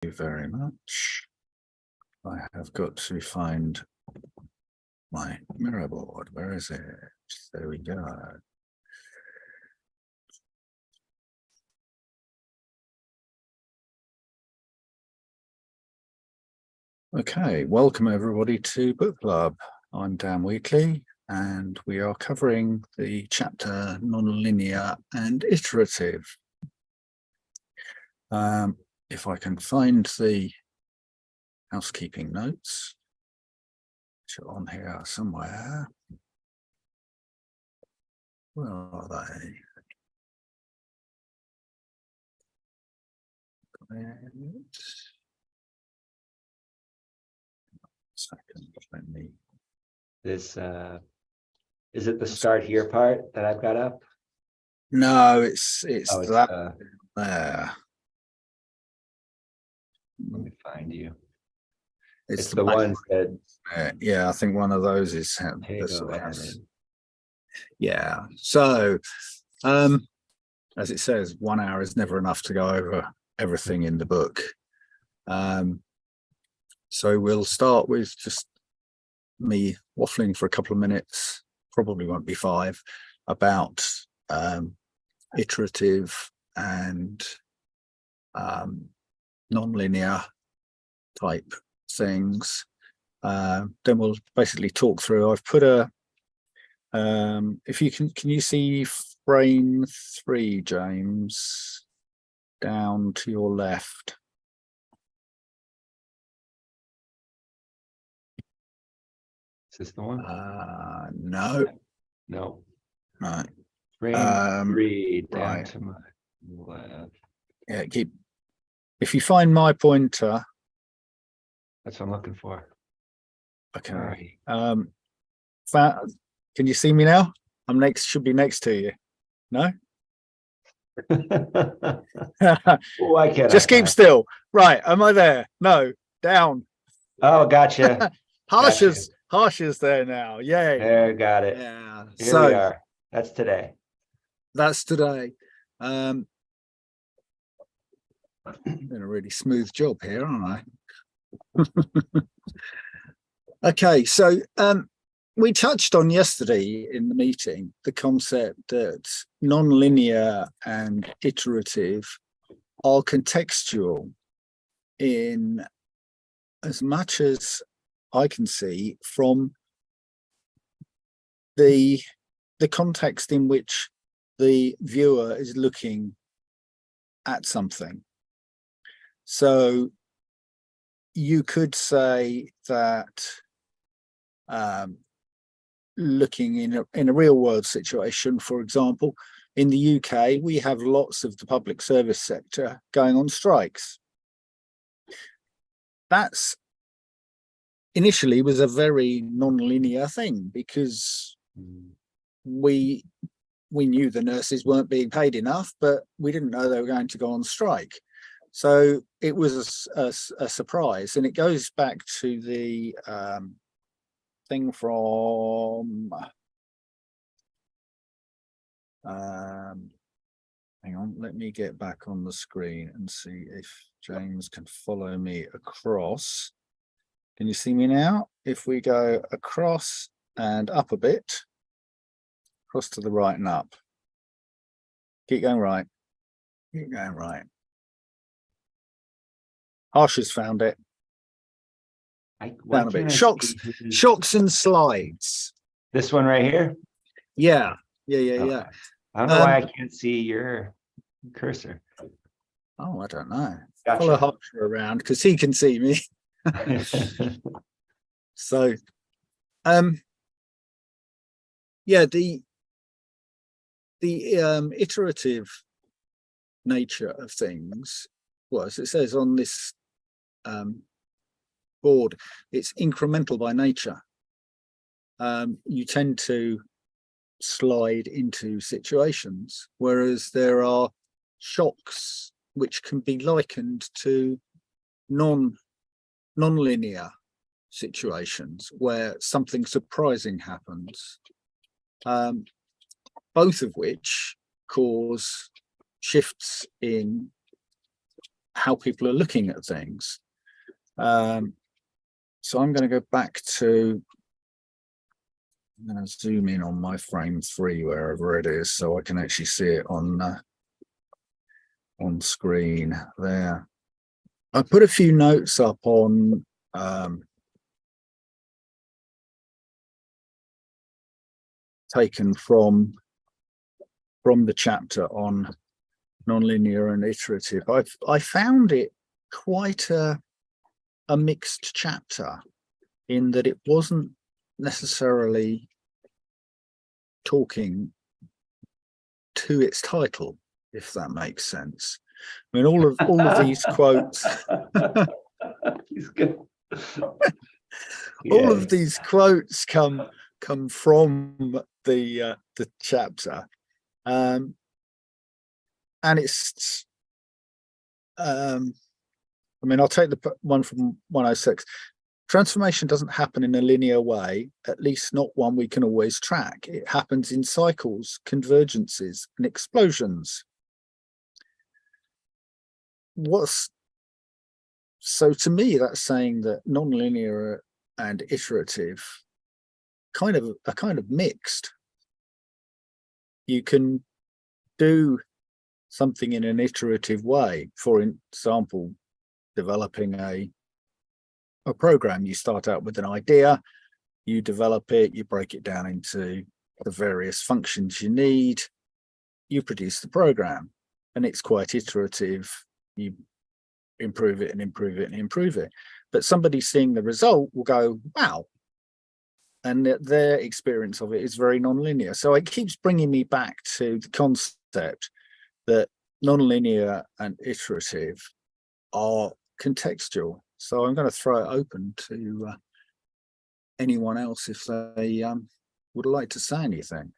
you very much. I have got to find my mirror board. Where is it? There we go. Okay, welcome everybody to Book Club. I'm Dan Wheatley, and we are covering the chapter Nonlinear and Iterative. If I can find the housekeeping notes, which are on here somewhere. Where are they? Second, let me. This is it the start here part that I've got up? No, it's Oh, it's that there. let me find you. It's It's the ones that yeah, I think one of those is Tego added. yeah. So as it says, 1 hour is never enough to go over everything in the book. So we'll start with just me waffling for a couple of minutes, probably won't be 5, about iterative and non-linear type things. Then we'll basically talk through. I've put a if you can you see frame 3, James, down to your left? Is this the one? No. No. Right. Frame 3 down right. to my left. Yeah, if you find my pointer. That's what I'm looking for. Okay. Can you see me now? Should be next to you. No? Oh, I can't. Just keep still. Right. Am I there? No. Down. Oh, gotcha. Harsher's there now. Yay. There, got it. Yeah. Here we are. That's today. That's today. Doing a really smooth job here, aren't I? Okay, so we touched on yesterday in the meeting the concept that nonlinear and iterative are contextual in as much as I can see from the context in which the viewer is looking at something. So you could say that looking in a real world situation, for example, in the UK, we have lots of the public service sector going on strikes. That's initially was a very non-linear thing because we knew the nurses weren't being paid enough, but we didn't know they were going to go on strike. So it was a surprise, and it goes back to the thing from hang on, let me get back on the screen and see if James can follow me across. Can you see me now? If we go across and up a bit, across to the right and up. Keep going right. Keep going right. Harsh has found it. Down a bit. Shocks and slides. This one right here? Yeah. Okay. I don't know why I can't see your cursor. Oh, I don't know. Gotcha. Follow Harsh around because he can see me. So, yeah, the iterative nature of things, well, as it says on this board, it's incremental by nature. You tend to slide into situations, whereas there are shocks which can be likened to non-linear situations where something surprising happens, both of which cause shifts in how people are looking at things. So I'm going to go back to, I'm going to zoom in on my frame 3, wherever it is, so I can actually see it on screen there. I put a few notes up on taken from the chapter on nonlinear and iterative. I found it quite a mixed chapter, in that it wasn't necessarily talking to its title, if that makes sense. I mean, all of these quotes, He's good. all of Yes. these quotes come from the chapter, and it's. I mean, I'll take the one from 106. Transformation doesn't happen in a linear way, at least not one we can always track. It happens in cycles, convergences, and explosions. So to me, that's saying that nonlinear and iterative are kind of mixed. You can do something in an iterative way. For example, developing a program. You start out with an idea, you develop it, you break it down into the various functions you need, you produce the program, and it's quite iterative. You improve it and improve it and improve it. But somebody seeing the result will go, wow. And their experience of it is very nonlinear. So it keeps bringing me back to the concept that nonlinear and iterative are contextual. So I'm going to throw it open to anyone else if they would like to say anything.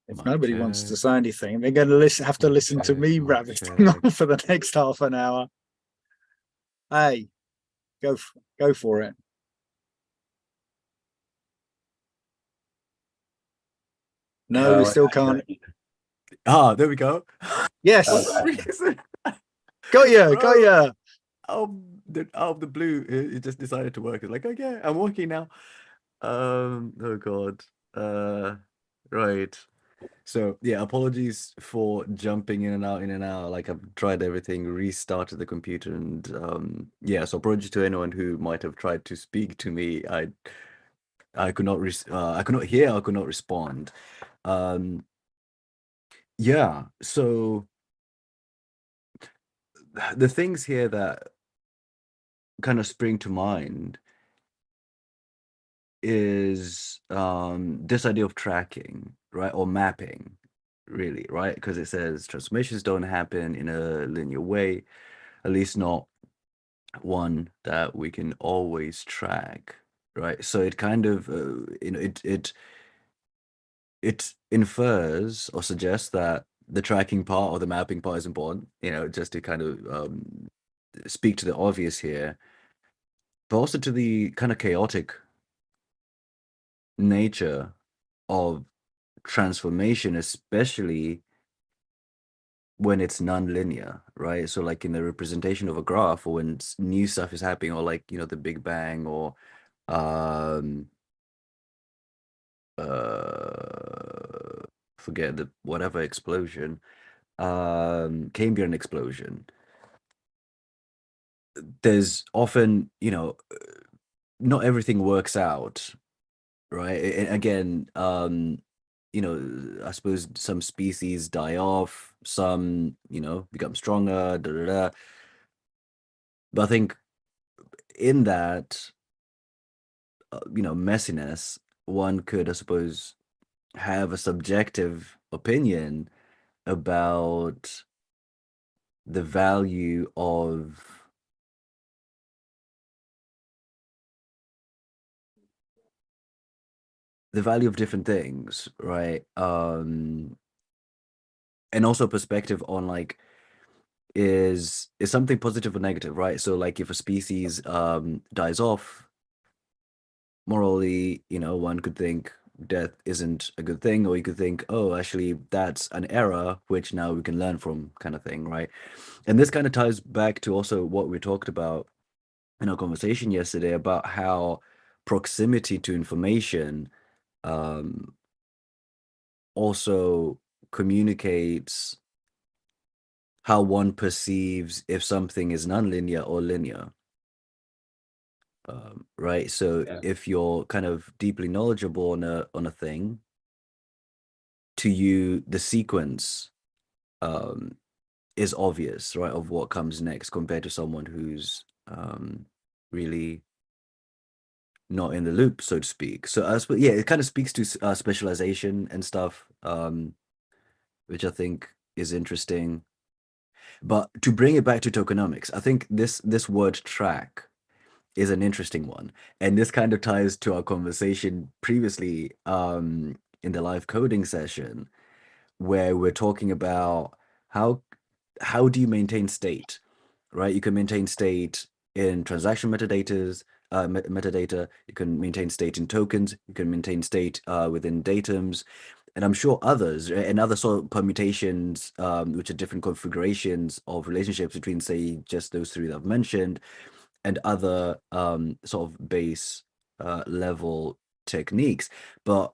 If nobody wants to say anything, they're going to have to listen to me rabbiting on for the next half an hour. Hey, go for it. No, we still can't. Ah, there we go. Yes. Got you. Out of the blue, it just decided to work. It's like, okay, I'm working now. Oh God. Right. So yeah, apologies for jumping in and out. Like, I've tried everything, restarted the computer, and yeah. So apologies to anyone who might have tried to speak to me. I could not I could not hear. I could not respond. Yeah. So the things here that kind of spring to mind is this idea of tracking, right, or mapping, really, right? Because it says transformations don't happen in a linear way, at least not one that we can always track, right? So it kind of it infers or suggests that the tracking part or the mapping part is important, just to kind of speak to the obvious here, but also to the kind of chaotic nature of transformation, especially when it's non-linear, right? So like in the representation of a graph, or when new stuff is happening, or like, the Big Bang, or forget the whatever explosion, Cambrian explosion. There's often, not everything works out, right? And again, I suppose some species die off, some, become stronger, da da da. But I think in that, messiness, one could, I suppose, have a subjective opinion about the value of different things, right? And also perspective on, like, is something positive or negative, right? So like if a species dies off, morally, one could think death isn't a good thing, or you could think, oh, actually that's an error which now we can learn from, kind of thing, right? And this kind of ties back to also what we talked about in our conversation yesterday about how proximity to information also communicates how one perceives if something is nonlinear or linear. Right. So Yeah. if you're kind of deeply knowledgeable on a thing, to you the sequence is obvious, right, of what comes next, compared to someone who's really not in the loop, so to speak. So yeah, it kind of speaks to specialization and stuff, which I think is interesting. But to bring it back to tokenomics, I think this word track is an interesting one. And this kind of ties to our conversation previously in the live coding session, where we're talking about how do you maintain state, right? You can maintain state in transaction metadata, you can maintain state in tokens, you can maintain state within datums, and I'm sure others and other sort of permutations, which are different configurations of relationships between, say, just those three that I've mentioned, and other sort of base level techniques. But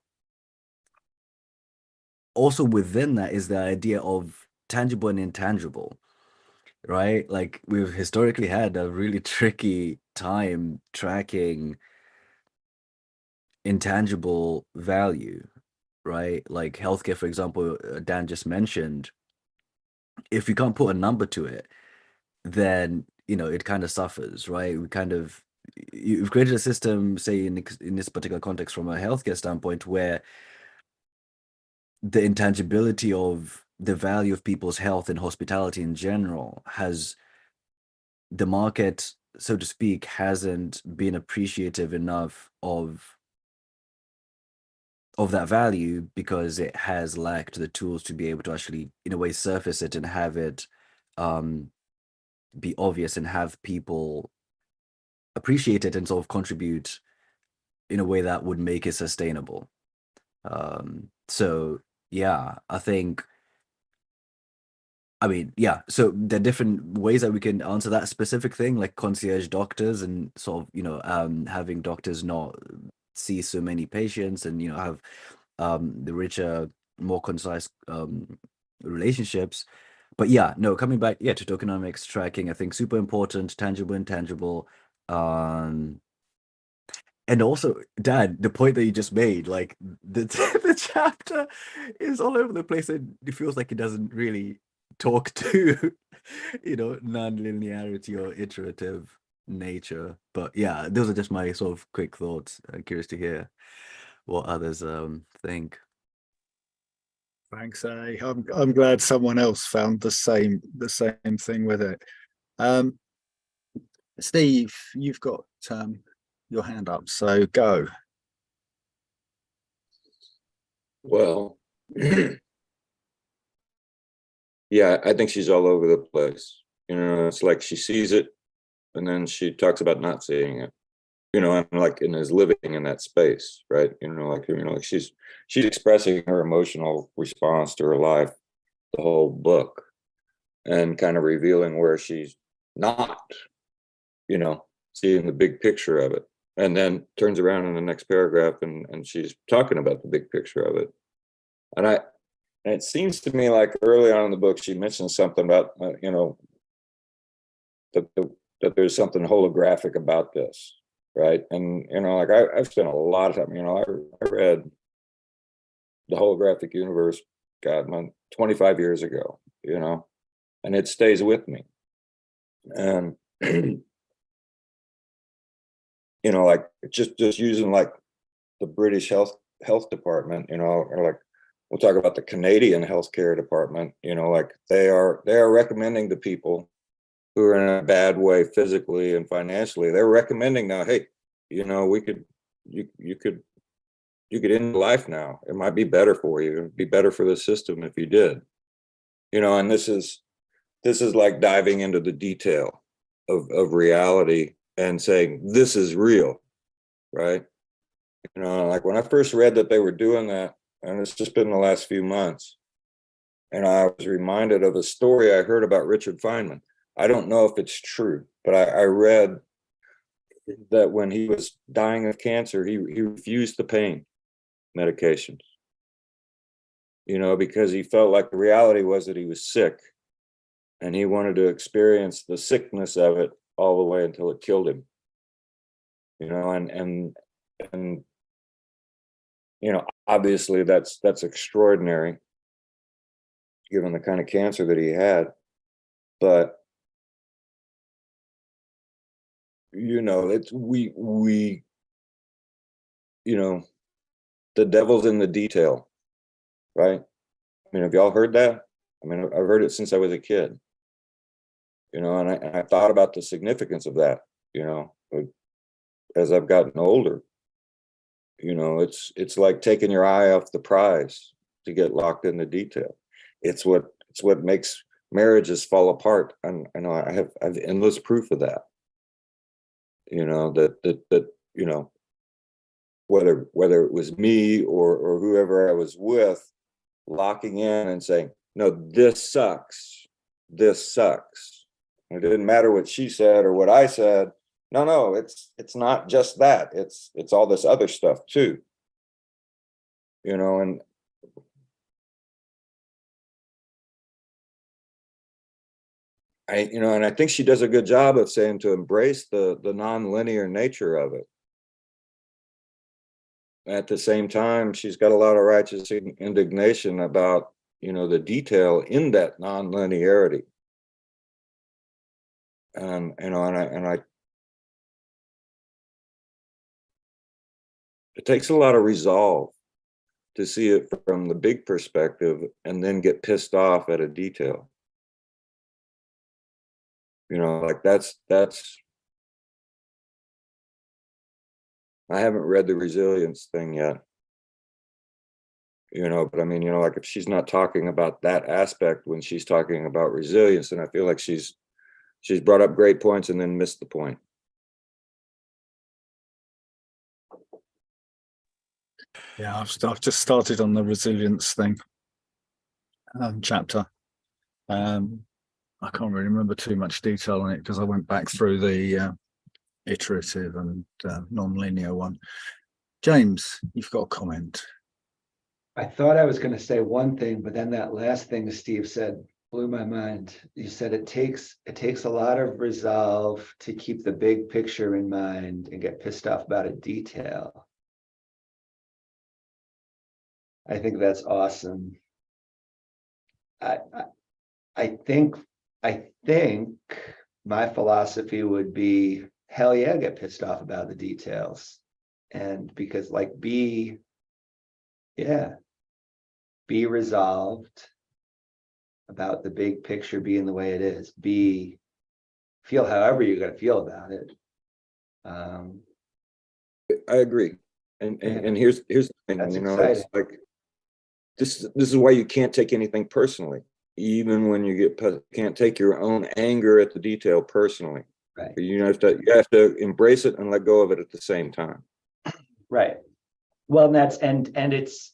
also within that is the idea of tangible and intangible, right? Like we've historically had a really tricky time tracking intangible value, right? Like healthcare, for example, Dan just mentioned. If you can't put a number to it, then it kind of suffers, right? You've created a system, say in this particular context from a healthcare standpoint, where the intangibility of the value of people's health and hospitality in general has, the market, so to speak, hasn't been appreciative enough of that value, because it has lacked the tools to be able to actually, in a way, surface it and have it be obvious and have people appreciate it and sort of contribute in a way that would make it sustainable. So yeah, yeah, so there are different ways that we can answer that specific thing, like concierge doctors, and sort of, having doctors not see so many patients, and, have the richer, more concise relationships. But yeah, no, coming back, yeah, to tokenomics tracking, I think super important, tangible, intangible. And also, Dad, the point that you just made, like the the chapter is all over the place, and it feels like it doesn't really talk to, non-linearity or iterative nature. But yeah, those are just my sort of quick thoughts. I'm curious to hear what others think. Thanks, I'm glad someone else found the same thing with it. Steve, you've got your hand up, so go. Well, yeah, I think she's all over the place. It's like she sees it and then she talks about not seeing it. And like, and is living in that space, right? Like she's expressing her emotional response to her life, the whole book, and kind of revealing where she's not, seeing the big picture of it. And then turns around in the next paragraph and she's talking about the big picture of it. And it seems to me like early on in the book, she mentioned something about, that there's something holographic about this, right? And, like I've spent a lot of time, I read The Holographic Universe, God, 25 years ago, and it stays with me. And, like just using like the British health department, or like we'll talk about the Canadian healthcare department, like they are recommending to people who are in a bad way physically and financially, they're recommending now, hey, you could end life now. It might be better for you. It'd be better for the system if you did. And this is this is like diving into the detail of reality and saying, this is real, right? You know, like when I first read that they were doing that, and it's just been the last few months, and I was reminded of a story I heard about Richard Feynman. I don't know if it's true, but I read that when he was dying of cancer, he refused the pain medications, you know, because he felt like the reality was that he was sick and he wanted to experience the sickness of it all the way until it killed him, you know, and you know, obviously that's extraordinary given the kind of cancer that he had, but you know, it's we you know, the devil's in the detail, right? I mean, have y'all heard that? I mean, I've heard it since I was a kid, you know, and I thought about the significance of that, you know, as I've gotten older. You know, it's like taking your eye off the prize to get locked in the detail. It's what makes marriages fall apart, and I know I have endless proof of that. You know, that you know, whether it was me or whoever I was with, locking in and saying, no, this sucks. This sucks. It didn't matter what she said or what I said. No, it's not just that. It's all this other stuff too. You know, and I think she does a good job of saying to embrace the non-linear nature of it. At the same time, she's got a lot of righteous indignation about, you know, the detail in that non-linearity. You know, and I it takes a lot of resolve to see it from the big perspective and then get pissed off at a detail. You know, like that's I haven't read the resilience thing yet. You know, but I mean, you know, like if she's not talking about that aspect when she's talking about resilience, then I feel like she's brought up great points and then missed the point. Yeah, I've just started on the resilience thing chapter. I can't really remember too much detail on it because I went back through the iterative and non-linear one. James, you've got a comment. I thought I was going to say one thing, but then that last thing Steve said blew my mind. You said it takes a lot of resolve to keep the big picture in mind and get pissed off about a detail. I think that's awesome. I think my philosophy would be, hell yeah, get pissed off about the details. And because like be resolved about the big picture being the way it is. Feel however you're going to feel about it. I agree. And here's the thing, That's you know, exciting. it's like this is why you can't take anything personally. Even when you can't take your own anger at the detail personally. Right. You have to embrace it and let go of it at the same time. Right. Well, that's and it's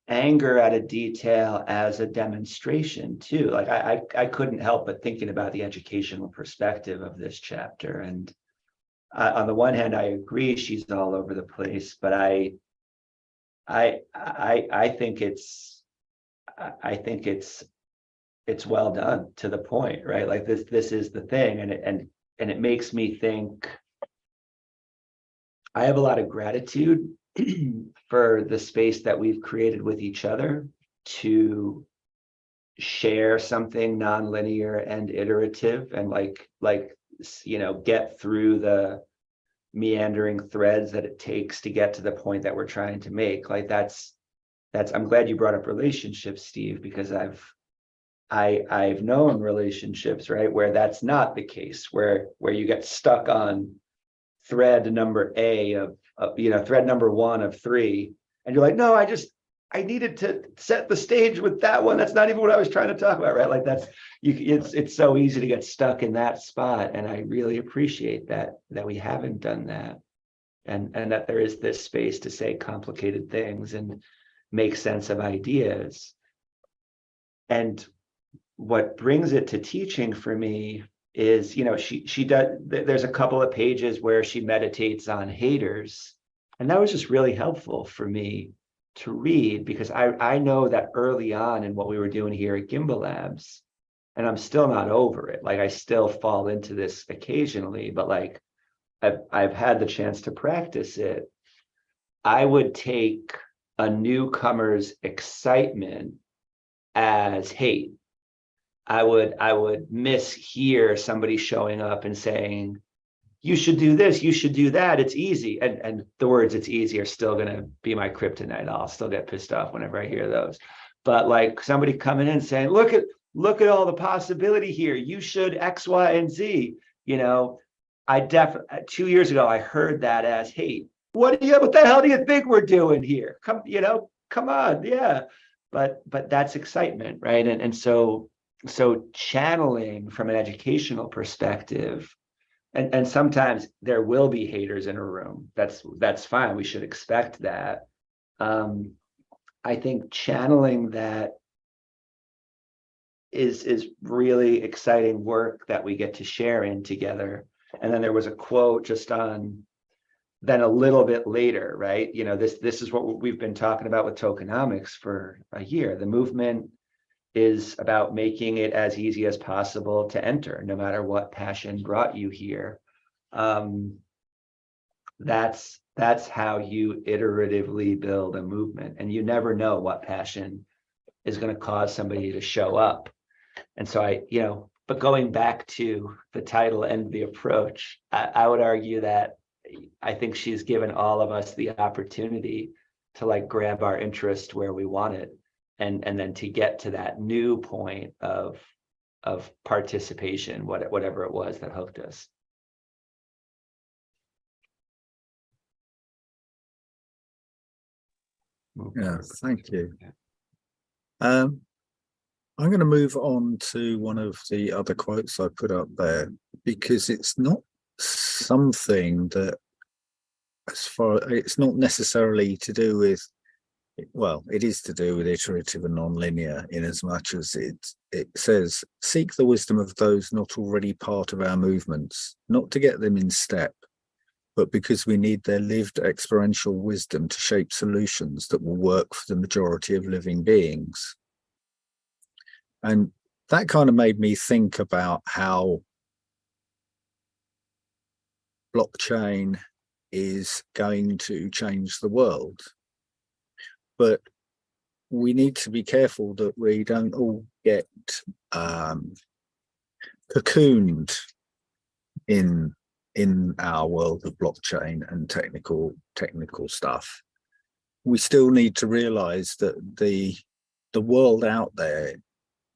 anger at a detail as a demonstration too. Like I couldn't help but thinking about the educational perspective of this chapter. And on the one hand, I agree she's all over the place, but I think it's well done to the point, right? Like this is the thing, and it makes me think. I have a lot of gratitude for the space that we've created with each other to share something nonlinear and iterative, and like you know, get through the meandering threads that it takes to get to the point that we're trying to make. Like that's I'm glad you brought up relationships, Steve, because I've known relationships, right, where that's not the case, where you get stuck on thread number A of you know, thread number 1 of 3, and you're like, no, I just I needed to set the stage with that one. That's not even what I was trying to talk about, right? Like that's it's so easy to get stuck in that spot. And I really appreciate that we haven't done that. And that there is this space to say complicated things and make sense of ideas. And what brings it to teaching for me is, you know, she does, there's a couple of pages where she meditates on haters. And that was just really helpful for me to read, because I know that early on in what we were doing here at Gimbal Labs, and I'm still not over it. Like I still fall into this occasionally, but like I've had the chance to practice it. I would take a newcomer's excitement as hate. I would mishear somebody showing up and saying, you should do this, you should do that, it's easy. And the words "it's easy" are still gonna be my kryptonite. I'll still get pissed off whenever I hear those. But like somebody coming in saying, look at all the possibility here, you should X, Y, and Z, you know, I definitely 2 years ago I heard that as hate. What the hell do you think we're doing here? Come on, yeah. But that's excitement, right? And so channeling from an educational perspective, and sometimes there will be haters in a room. That's fine. We should expect that. I think channeling that is really exciting work that we get to share in together. And then there was a quote just on then a little bit later, right? You know, this is what we've been talking about with tokenomics for a year. The movement is about making it as easy as possible to enter, no matter what passion brought you here. That's how you iteratively build a movement, and you never know what passion is going to cause somebody to show up. And so but going back to the title and the approach, I would argue that I think she's given all of us the opportunity to like grab our interest where we want it. And then to get to that new point of participation, whatever it was that hooked us. Yeah, thank you. I'm going to move on to one of the other quotes I put up there, because it's not something that, it's not necessarily to do with, well, it is to do with iterative and non-linear, in as much as it says, seek the wisdom of those not already part of our movements, not to get them in step, but because we need their lived experiential wisdom to shape solutions that will work for the majority of living beings. And that kind of made me think about how blockchain is going to change the world. But we need to be careful that we don't all get cocooned in our world of blockchain and technical stuff. We still need to realize that the world out there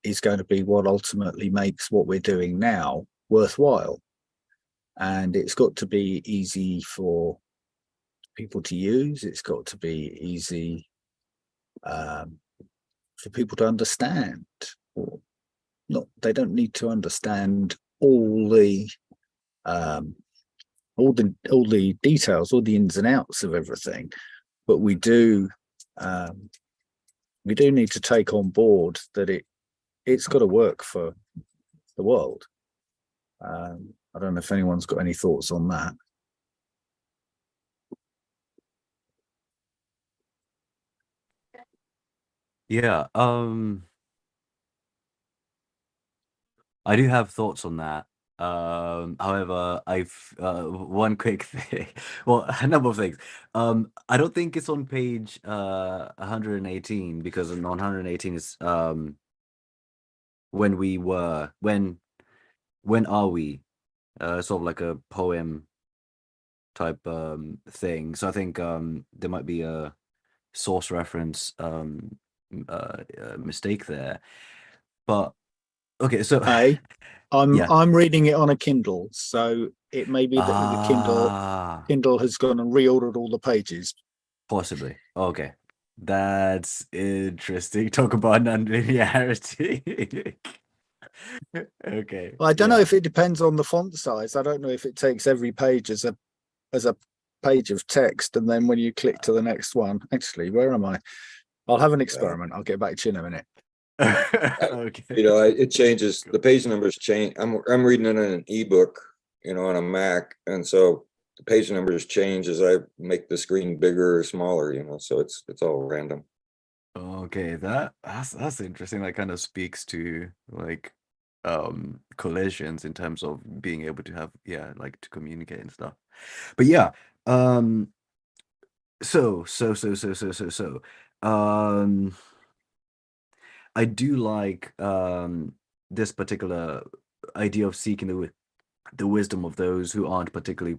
is going to be what ultimately makes what we're doing now worthwhile. And it's got to be easy for people to use. It's got to be easy for people to understand, or not. They don't need to understand all the details, all the ins and outs of everything, but we do need to take on board that it's got to work for the world. I don't know if anyone's got any thoughts on that. Yeah, I do have thoughts on that. However, I've one quick thing. Well, a number of things. I don't think it's on page 118, because on 118 is when are we? Sort of like a poem type thing. So I think there might be a source reference mistake there. But okay, so I'm reading it on a Kindle, so it may be that the Kindle has gone and reordered all the pages. Possibly. Okay. That's interesting. Talk about non-linearity. Okay. Well, I don't know Yeah. if it depends on the font size. I don't know if it takes every page as a page of text, and then when you click to the next one, actually, where am I? I'll have an experiment. I'll get back to you in a minute. Okay. You know, it changes, the page numbers change. I'm reading it in an ebook, you know, on a Mac, and so the page numbers change as I make the screen bigger or smaller, you know, so it's all random. Okay, that's interesting. That kind of speaks to like collisions in terms of being able to have, yeah, like to communicate and stuff. But yeah, so um I do like this particular idea of seeking the wisdom of those who aren't particularly,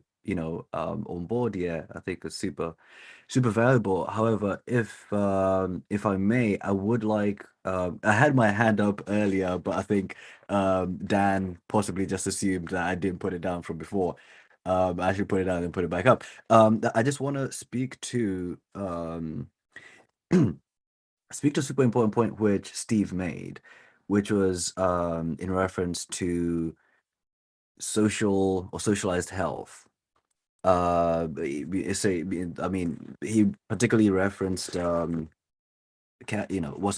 on board. Yeah, I think it's super valuable. However, if I may, I would like, I had my hand up earlier, but I think Dan possibly just assumed that I didn't put it down from before. I should put it down and put it back up. I just want to speak to a super important point which Steve made, which was in reference to social or socialized health. I mean, he particularly referenced what's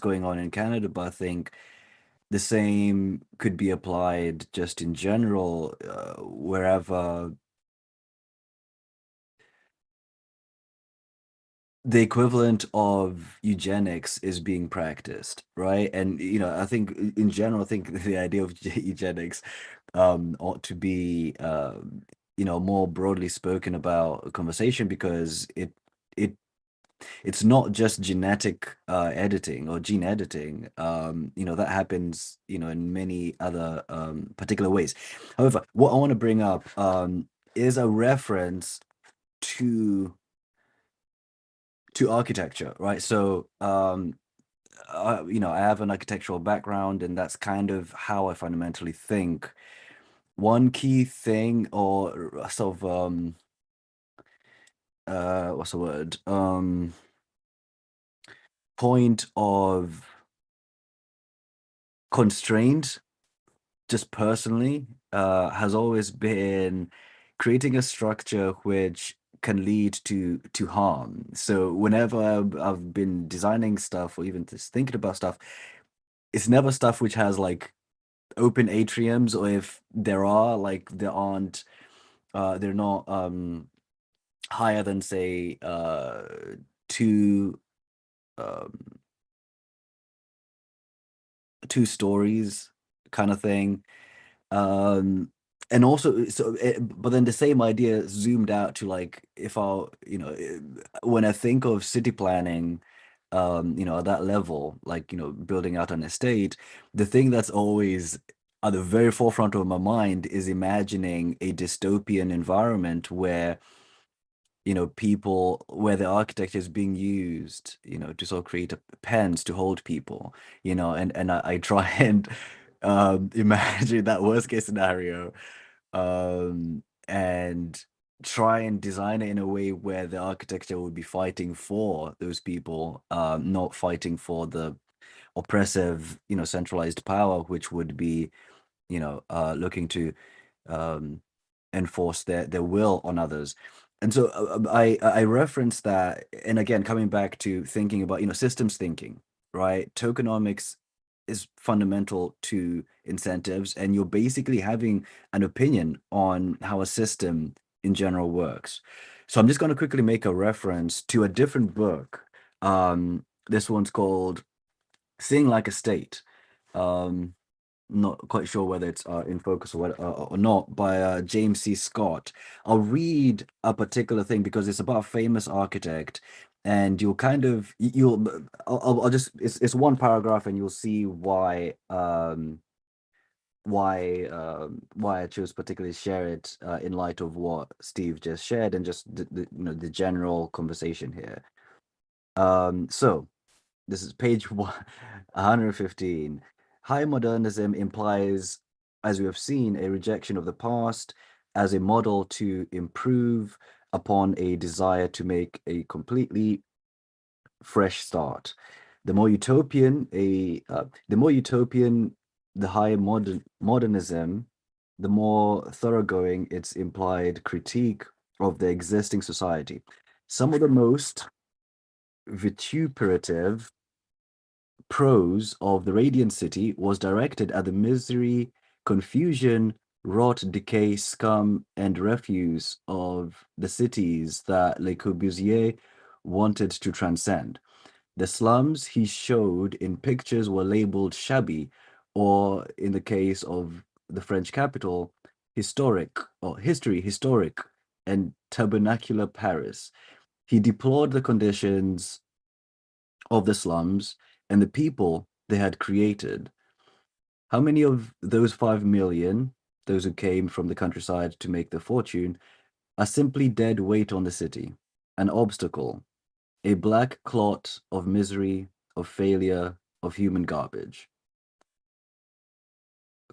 going on in Canada, but I think the same could be applied just in general, wherever the equivalent of eugenics is being practiced, right? And I think in general, I think the idea of eugenics ought to be more broadly spoken about a conversation, because it it's not just genetic editing or gene editing. That happens in many other particular ways. However, what I want to bring up is a reference to architecture, right? So I have an architectural background, and that's kind of how I fundamentally think. One key thing, or sort of what's the word, point of constraint, just personally, has always been creating a structure which can lead to harm. So whenever I've been designing stuff, or even just thinking about stuff, it's never stuff which has like open atriums, or if there are, like, they're not higher than, say, two um 2 stories kind of thing. Um, and also, but then the same idea zoomed out to, like, if I, when I think of city planning, at that level, like, building out an estate, the thing that's always at the very forefront of my mind is imagining a dystopian environment where, people, where the architecture is being used, to sort of create pens to hold people, and I try and imagine that worst case scenario, and try and design it in a way where the architecture would be fighting for those people, not fighting for the oppressive, centralized power, which would be, looking to um, enforce their will on others. And so I referenced that, and again, coming back to thinking about, systems thinking, right? Tokenomics is fundamental to incentives, and you're basically having an opinion on how a system in general works. So I'm just going to quickly make a reference to a different book. This one's called Seeing Like a State. Um, Not quite sure whether it's in focus or not, by James C. Scott. I'll read a particular thing because it's about a famous architect, and you'll kind of you'll I'll just, it's one paragraph, and you'll see why I chose particularly share it in light of what Steve just shared, and just the general conversation here. So this is page 115. High modernism implies, as we have seen, a rejection of the past as a model to improve upon, a desire to make a completely fresh start. The more utopian the higher modernism, the more thoroughgoing its implied critique of the existing society. Some of the most vituperative prose of The Radiant City was directed at the misery, confusion, rot, decay, scum, and refuse of the cities that Le Corbusier wanted to transcend. The slums he showed in pictures were labeled shabby, or in the case of the French capital, historic, and tabernacular Paris. He deplored the conditions of the slums and the people they had created. How many of those 5 million, those who came from the countryside to make their fortune, are simply dead weight on the city, an obstacle, a black clot of misery, of failure, of human garbage?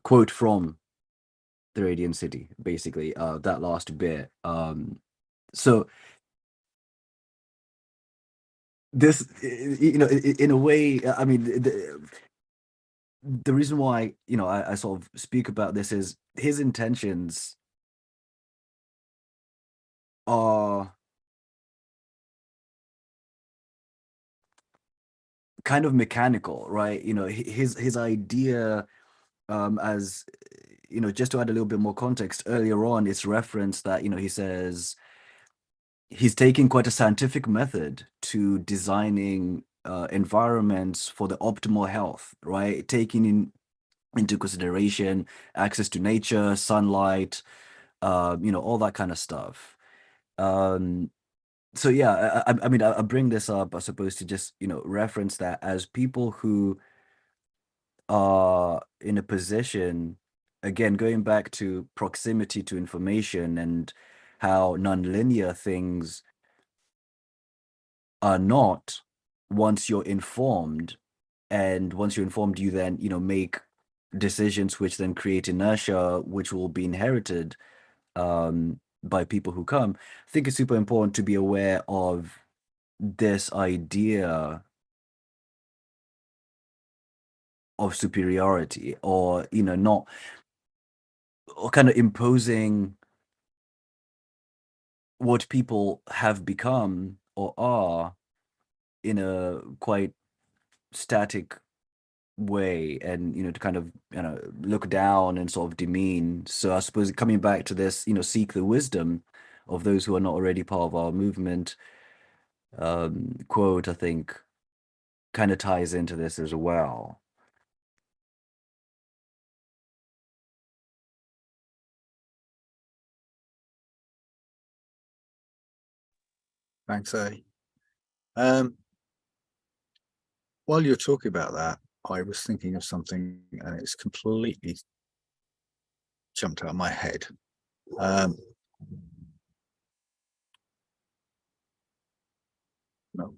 Quote from The Radiant City, basically, that last bit. So this, in a way, I mean, the reason why, I sort of speak about this is his intentions are kind of mechanical, right? His idea, as just to add a little bit more context, earlier on it's referenced that he says he's taking quite a scientific method to designing environments for the optimal health, right? Taking into consideration access to nature, sunlight, all that kind of stuff. So yeah, I mean, I bring this up, I suppose, to just reference that as people who are in a position, again, going back to proximity to information and how nonlinear things are not once you're informed. And once you're informed, you then, make decisions which then create inertia, which will be inherited by people who come. I think it's super important to be aware of this idea of superiority, or not, or kind of imposing what people have become or are in a quite static way, and to kind of look down and sort of demean. So I suppose coming back to this, seek the wisdom of those who are not already part of our movement, quote, I think kind of ties into this as well. Thanks, A. While you're talking about that, I was thinking of something and it's completely jumped out of my head. No,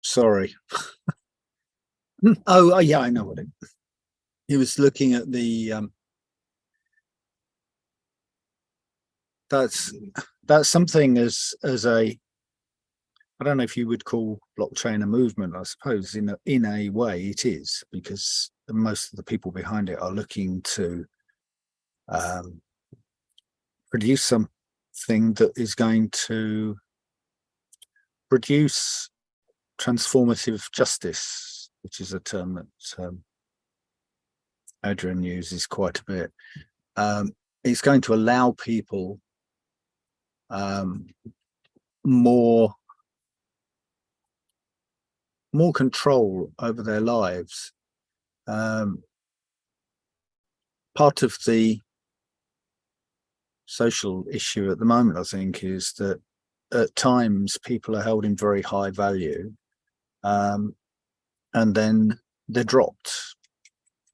sorry. Oh, yeah, I know what he was looking at the that's something as a, I don't know if you would call blockchain a movement. I suppose in a way it is, because most of the people behind it are looking to produce something that is going to produce transformative justice, which is a term that Adrian uses quite a bit. It's going to allow people more control over their lives. Part of the social issue at the moment, I think, is that at times people are held in very high value, and then they're dropped.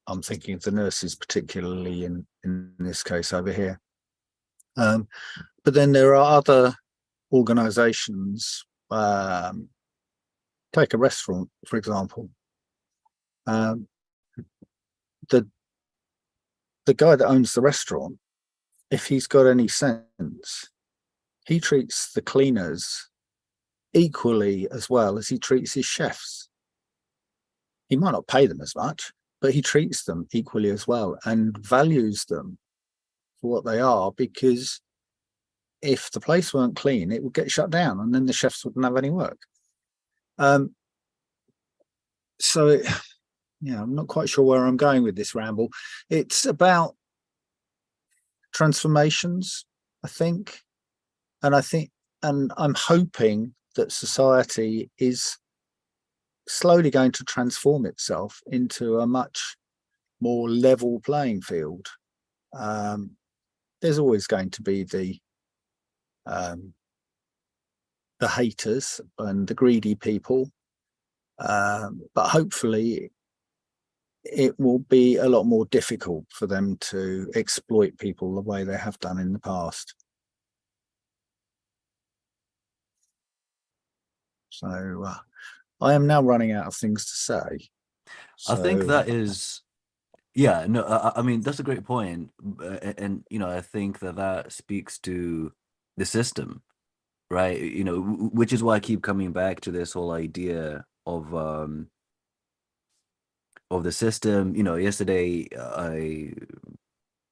I'm thinking of the nurses, particularly in this case over here. But then there are other organizations, take a restaurant, for example. The guy that owns the restaurant, if he's got any sense, he treats the cleaners equally as well as he treats his chefs. He might not pay them as much, but he treats them equally as well and values them for what they are, because if the place weren't clean, it would get shut down and then the chefs wouldn't have any work. So, yeah, I'm not quite sure where I'm going with this ramble. It's about transformations, I think. And I'm hoping that society is slowly going to transform itself into a much more level playing field. There's always going to be the haters and the greedy people, but hopefully it will be a lot more difficult for them to exploit people the way they have done in the past. So I am now running out of things to say. I think So, that is, yeah, no, I mean, that's a great point. And, you know, I think that speaks to the system, right? You know, which is why I keep coming back to this whole idea of the system. You know, yesterday I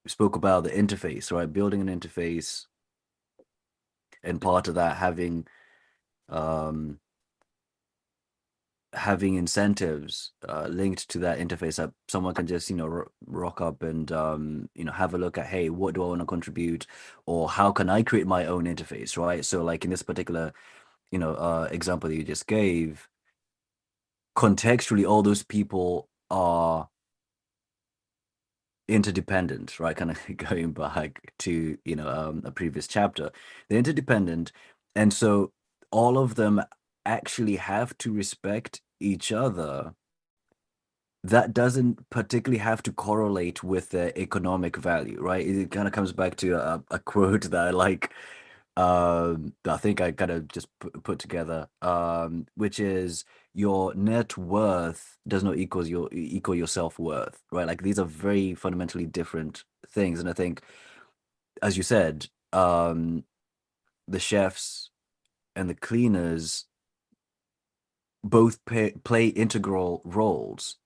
spoke about the interface, right? Building an interface, and part of that having incentives linked to that interface that someone can just, you know, rock up and you know, have a look at, hey, what do I want to contribute, or how can I create my own interface, right? So like in this particular, you know, example that you just gave, contextually all those people are interdependent, right? Kind of going back to, you know, a previous chapter. They're interdependent, and so all of them actually have to respect each other. That doesn't particularly have to correlate with the economic value, right? It kind of comes back to a quote that I like, that I think I kind of just put together, which is, your net worth does not equal your self-worth, right? Like these are very fundamentally different things. And I think, as you said, the chefs and the cleaners both play integral roles.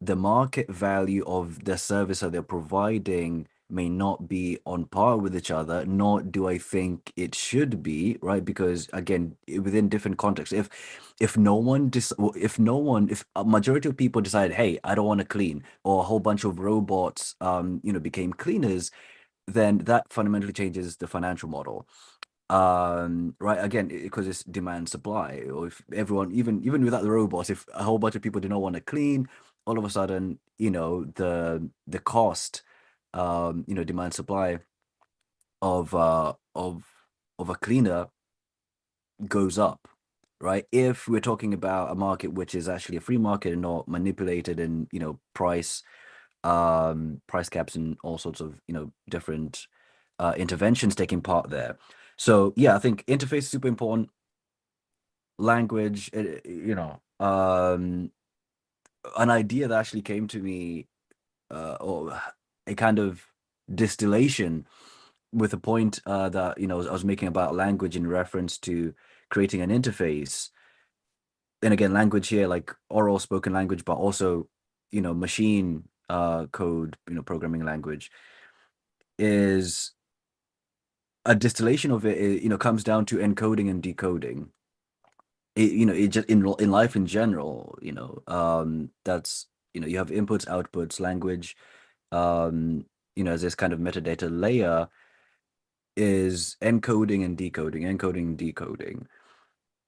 The market value of the service that they're providing may not be on par with each other, nor do I think it should be, right? Because again, within different contexts, if a majority of people decide, hey, I don't want to clean, or a whole bunch of robots you know, became cleaners, then that fundamentally changes the financial model. Right, again, because it's demand supply. Or if everyone, even without the robots, if a whole bunch of people do not want to clean, all of a sudden, you know, the cost, you know, demand supply of a cleaner goes up, right? If we're talking about a market which is actually a free market and not manipulated, and, you know, price caps and all sorts of, you know, different interventions taking part there. So yeah, I think interface is super important. Language, you know, an idea that actually came to me, or a kind of distillation with a point that, you know, I was making about language in reference to creating an interface. And again, language here, like oral spoken language, but also, you know, machine code, you know, programming language, is a distillation of it, you know, comes down to encoding and decoding. You know, it just in life in general, you know, that's, you know, you have inputs, outputs, language, you know, as this kind of metadata layer is encoding and decoding, encoding and decoding.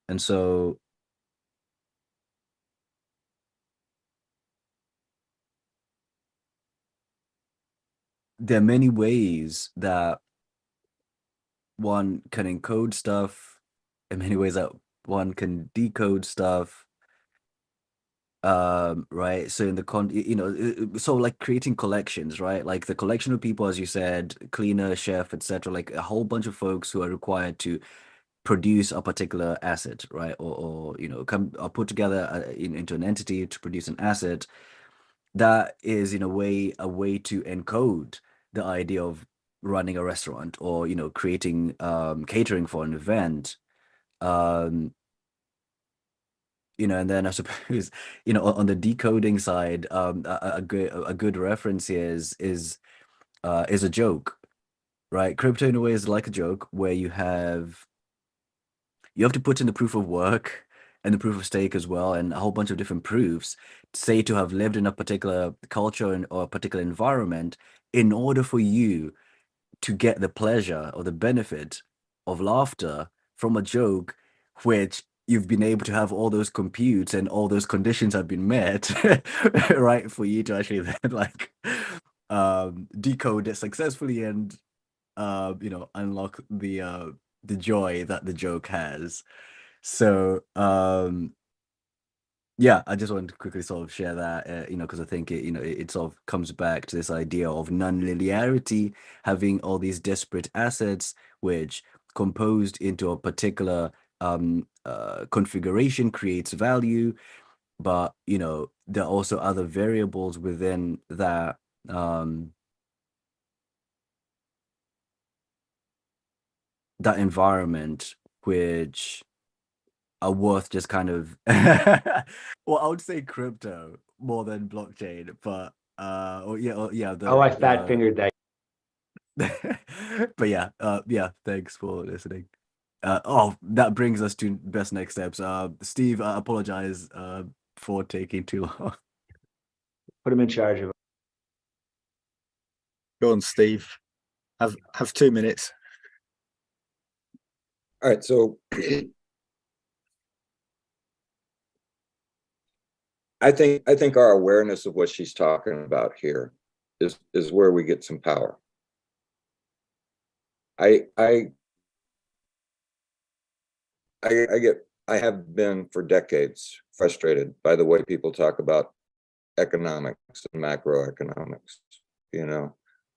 And so there are many ways that one can encode stuff, and many ways that one can decode stuff. Right, so in the you know, so like creating collections, right? Like the collection of people, as you said, cleaner, chef, etc., like a whole bunch of folks who are required to produce a particular asset, right? Or you know, come or put together into an entity to produce an asset. That is in a way to encode the idea of running a restaurant, or, you know, creating catering for an event. and then I suppose, on the decoding side, a good reference here is a joke, right? Crypto in a way is like a joke where you have to put in the proof of work and the proof of stake as well, and a whole bunch of different proofs, say to have lived in a particular culture or a particular environment in order for you to get the pleasure or the benefit of laughter from a joke, which you've been able to have all those computes and all those conditions have been met, right? For you to actually then decode it successfully and unlock the joy that the joke has. So yeah, I just wanted to quickly sort of share that, because I think it sort of comes back to this idea of non-linearity, having all these disparate assets which composed into a particular configuration creates value, but there are also other variables within that that environment which are worth just kind of well, I would say crypto more than blockchain, but yeah, Oh, I fat fingered that. but yeah, thanks for listening. That brings us to best next steps. Steve, I apologize for taking too long. Put him in charge of it. Go on, Steve. Have 2 minutes. All right, so I think our awareness of what she's talking about here is where we get some power. I have been for decades frustrated by the way people talk about economics and macroeconomics.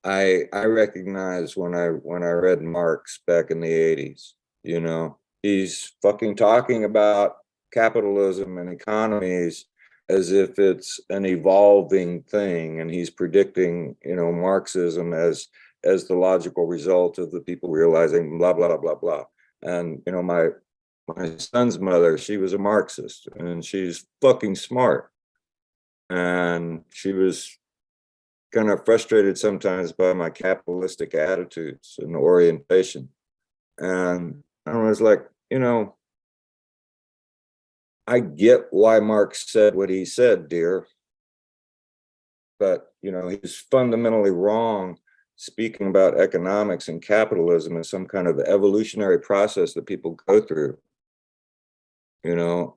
I recognize when I read Marx back in the 80s, he's fucking talking about capitalism and economies as if it's an evolving thing, and he's predicting, Marxism as the logical result of the people realizing blah blah blah blah. And my son's mother, she was a Marxist, and she's fucking smart, and she was kind of frustrated sometimes by my capitalistic attitudes and orientation. And I was like, I get why Marx said what he said, dear, but he's fundamentally wrong speaking about economics and capitalism as some kind of evolutionary process that people go through. And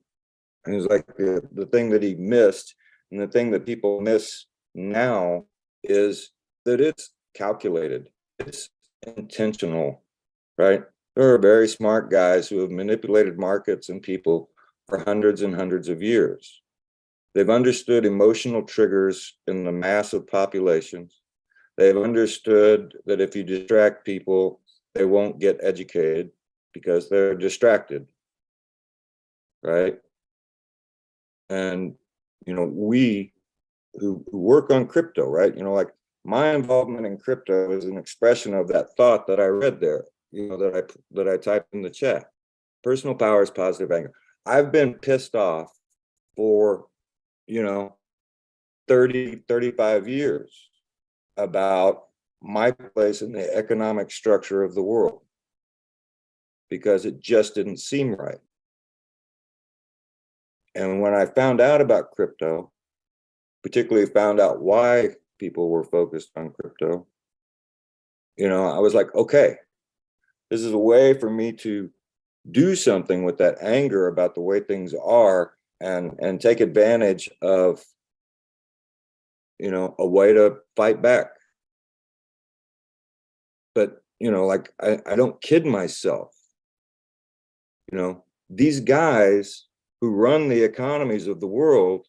it's like the thing that he missed, and the thing that people miss now, is that it's calculated, it's intentional, right? There are very smart guys who have manipulated markets and people for hundreds and hundreds of years. They've understood emotional triggers in the mass of populations. They've understood that if you distract people, they won't get educated because they're distracted, right? And, we who work on crypto, right? Like my involvement in crypto is an expression of that thought that I read there, that I typed in the chat. Personal power is positive anger. I've been pissed off for, 30, 35 years about my place in the economic structure of the world because it just didn't seem right. And when I found out about crypto, particularly found out why people were focused on crypto, I was like, okay, this is a way for me to do something with that anger about the way things are, and take advantage of, a way to fight back. But, like I don't kid myself. These guys who run the economies of the world,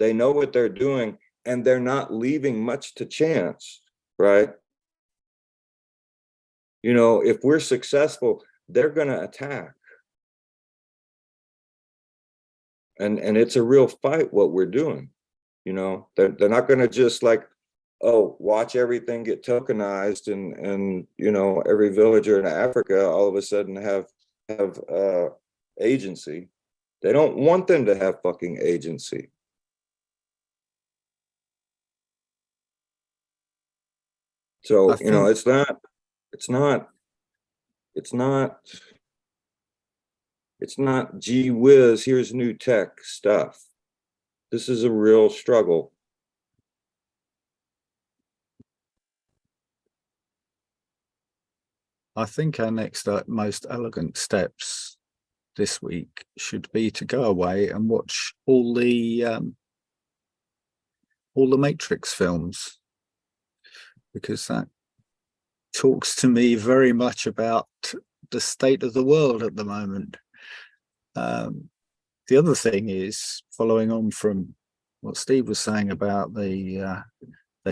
they know what they're doing, and they're not leaving much to chance, right? If we're successful, they're going to attack. And it's a real fight what we're doing. They're not going to just like, oh, watch everything get tokenized and every villager in Africa all of a sudden have agency. They don't want them to have fucking agency. So, I you know, think- it's not gee whiz, here's new tech stuff. This is a real struggle. I think our next most elegant steps this week should be to go away and watch all the Matrix films, because that talks to me very much about the state of the world at the moment. The other thing is, following on from what Steve was saying about the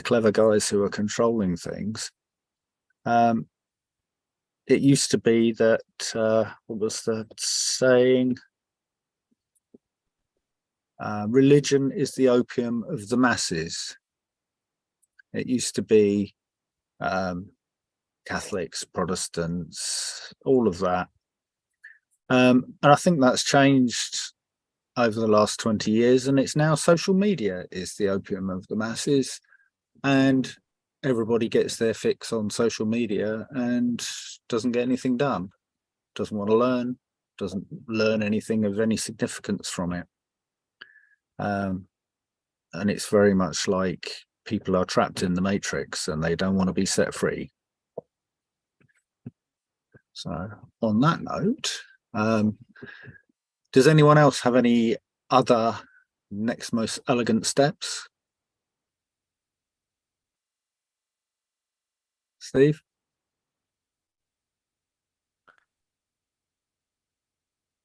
clever guys who are controlling things. It used to be that what was the saying? Religion is the opium of the masses. It used to be Catholics, Protestants, all of that. And I think that's changed over the last 20 years, and it's now social media is the opium of the masses, and everybody gets their fix on social media and doesn't get anything done, doesn't want to learn, doesn't learn anything of any significance from it. And it's very much like people are trapped in the matrix and they don't want to be set free. So on that note, does anyone else have any other next most elegant steps? Steve?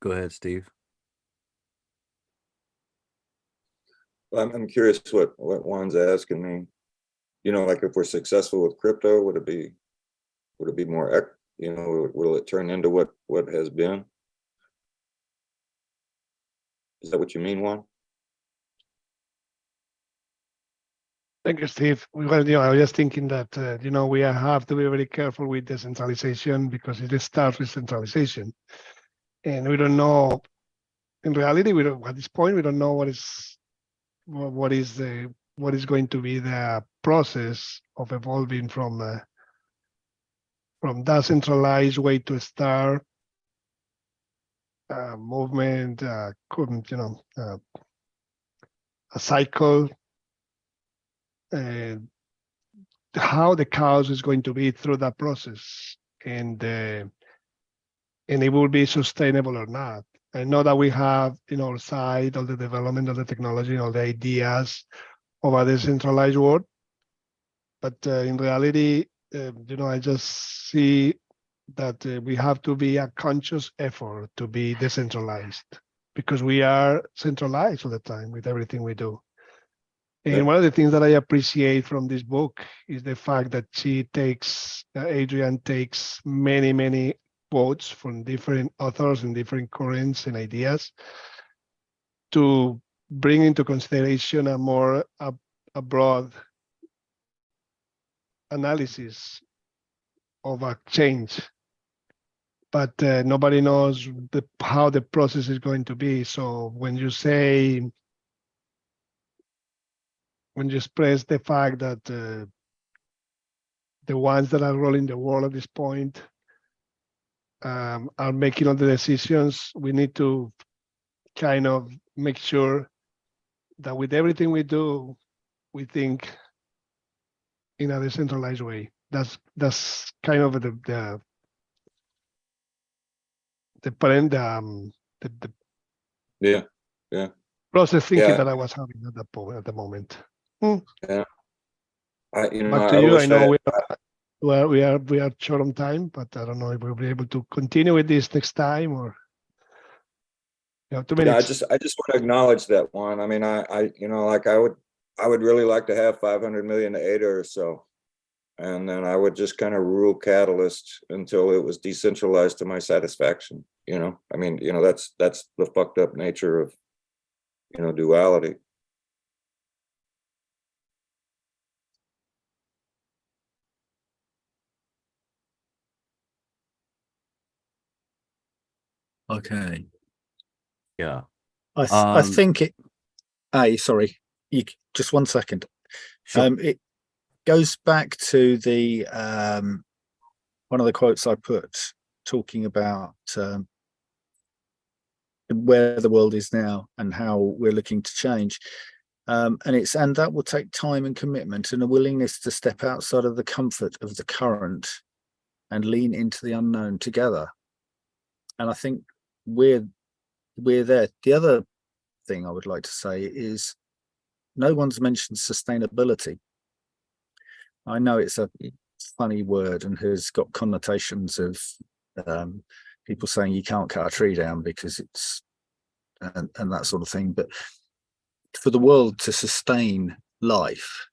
Go ahead, Steve. I'm curious what Juan's asking me. You know, like if we're successful with crypto, would it be more, you know, will it turn into what has been? Is that what you mean, Juan? Thank you, Steve. Well, I was just thinking that, we have to be very careful with decentralization because it starts with centralization. And we don't know, in reality, at this point, we don't know what is going to be the process of evolving from decentralized way to start movement, a cycle, and how the chaos is going to be through that process, and it will be sustainable or not. I know that we have in our side all the development of the technology, all the ideas of a decentralized world, but in reality, I just see that we have to be a conscious effort to be decentralized, because we are centralized all the time with everything we do. And one of the things that I appreciate from this book is the fact that Adrian takes many, many quotes from different authors and different currents and ideas to bring into consideration a broad analysis of a change. But nobody knows how the process is going to be. So when you express the fact that the ones that are ruling the world at this point are making all the decisions, we need to kind of make sure that with everything we do, we think in a decentralized way. That's kind of the Yeah. process thinking Yeah. that I was having at the moment. Yeah. Back to you. I know we are short on time, but I don't know if we'll be able to continue with this next time, or 2 minutes. I just want to acknowledge that one. I mean, I would really like to have 500 million ADA or so. And then I would just kind of rule Catalyst until it was decentralized to my satisfaction. I mean, that's the fucked up nature of, duality. Okay. Yeah. I Um, think it. Sorry, just 1 second. Sure. It goes back to the one of the quotes I put talking about where the world is now and how we're looking to change. And that will take time and commitment and a willingness to step outside of the comfort of the current and lean into the unknown together. And I think we're there. The other thing I would like to say is no one's mentioned sustainability. I know it's a funny word and has got connotations of people saying you can't cut a tree down because it's and that sort of thing. But for the world to sustain life,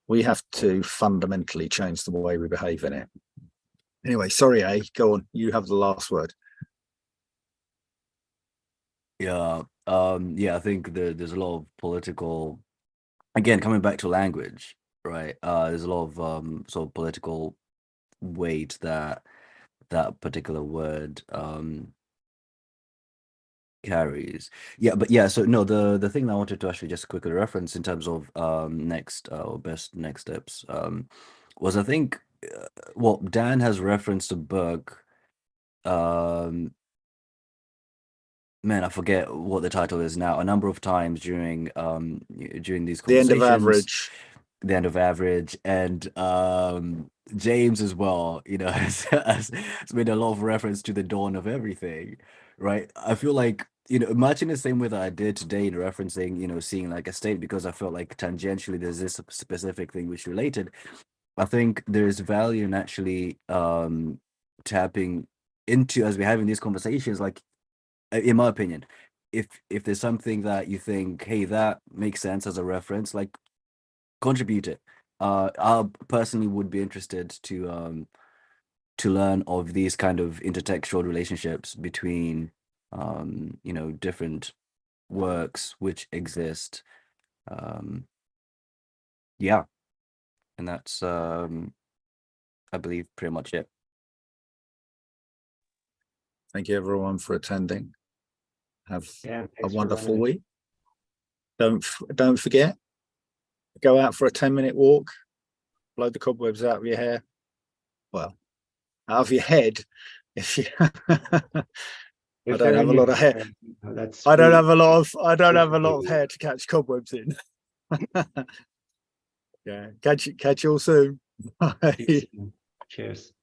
we have to fundamentally change the way we behave in it. Anyway, sorry, go on. You have the last word. Yeah. Yeah, I think there's a lot of political, again, coming back to language, right? There's a lot of sort of political weight that particular word carries. Yeah, but yeah, so no, the thing that I wanted to actually just quickly reference in terms of next or best next steps was, I think, well, Dan has referenced a book. Man, I forget what the title is now. A number of times during these The end conversations. of average. The End of Average, and James as well, you know, has made a lot of reference to the dawn of everything, right? I feel like, you know, much in the same way that I did today in referencing, you know, seeing like a state, because I felt like tangentially there's this specific thing which related. I think there's value in actually tapping into, as we're having these conversations, like, in my opinion, if there's something that you think, hey, that makes sense as a reference, like, contribute it. I personally would be interested to learn of these kind of intertextual relationships between you know, different works which exist. Yeah, and that's I believe pretty much it. Thank you everyone for attending. Have Yeah, a thanks for wonderful running. week. Don't forget, go out for a 10-minute walk, blow the cobwebs out of your hair. Well, out of your head. If you I If don't they're have in a your lot of hair. hair, you know, that's I don't free. have a lot of Free. hair to catch cobwebs in. Yeah, catch you all soon. Bye. See you soon. Cheers.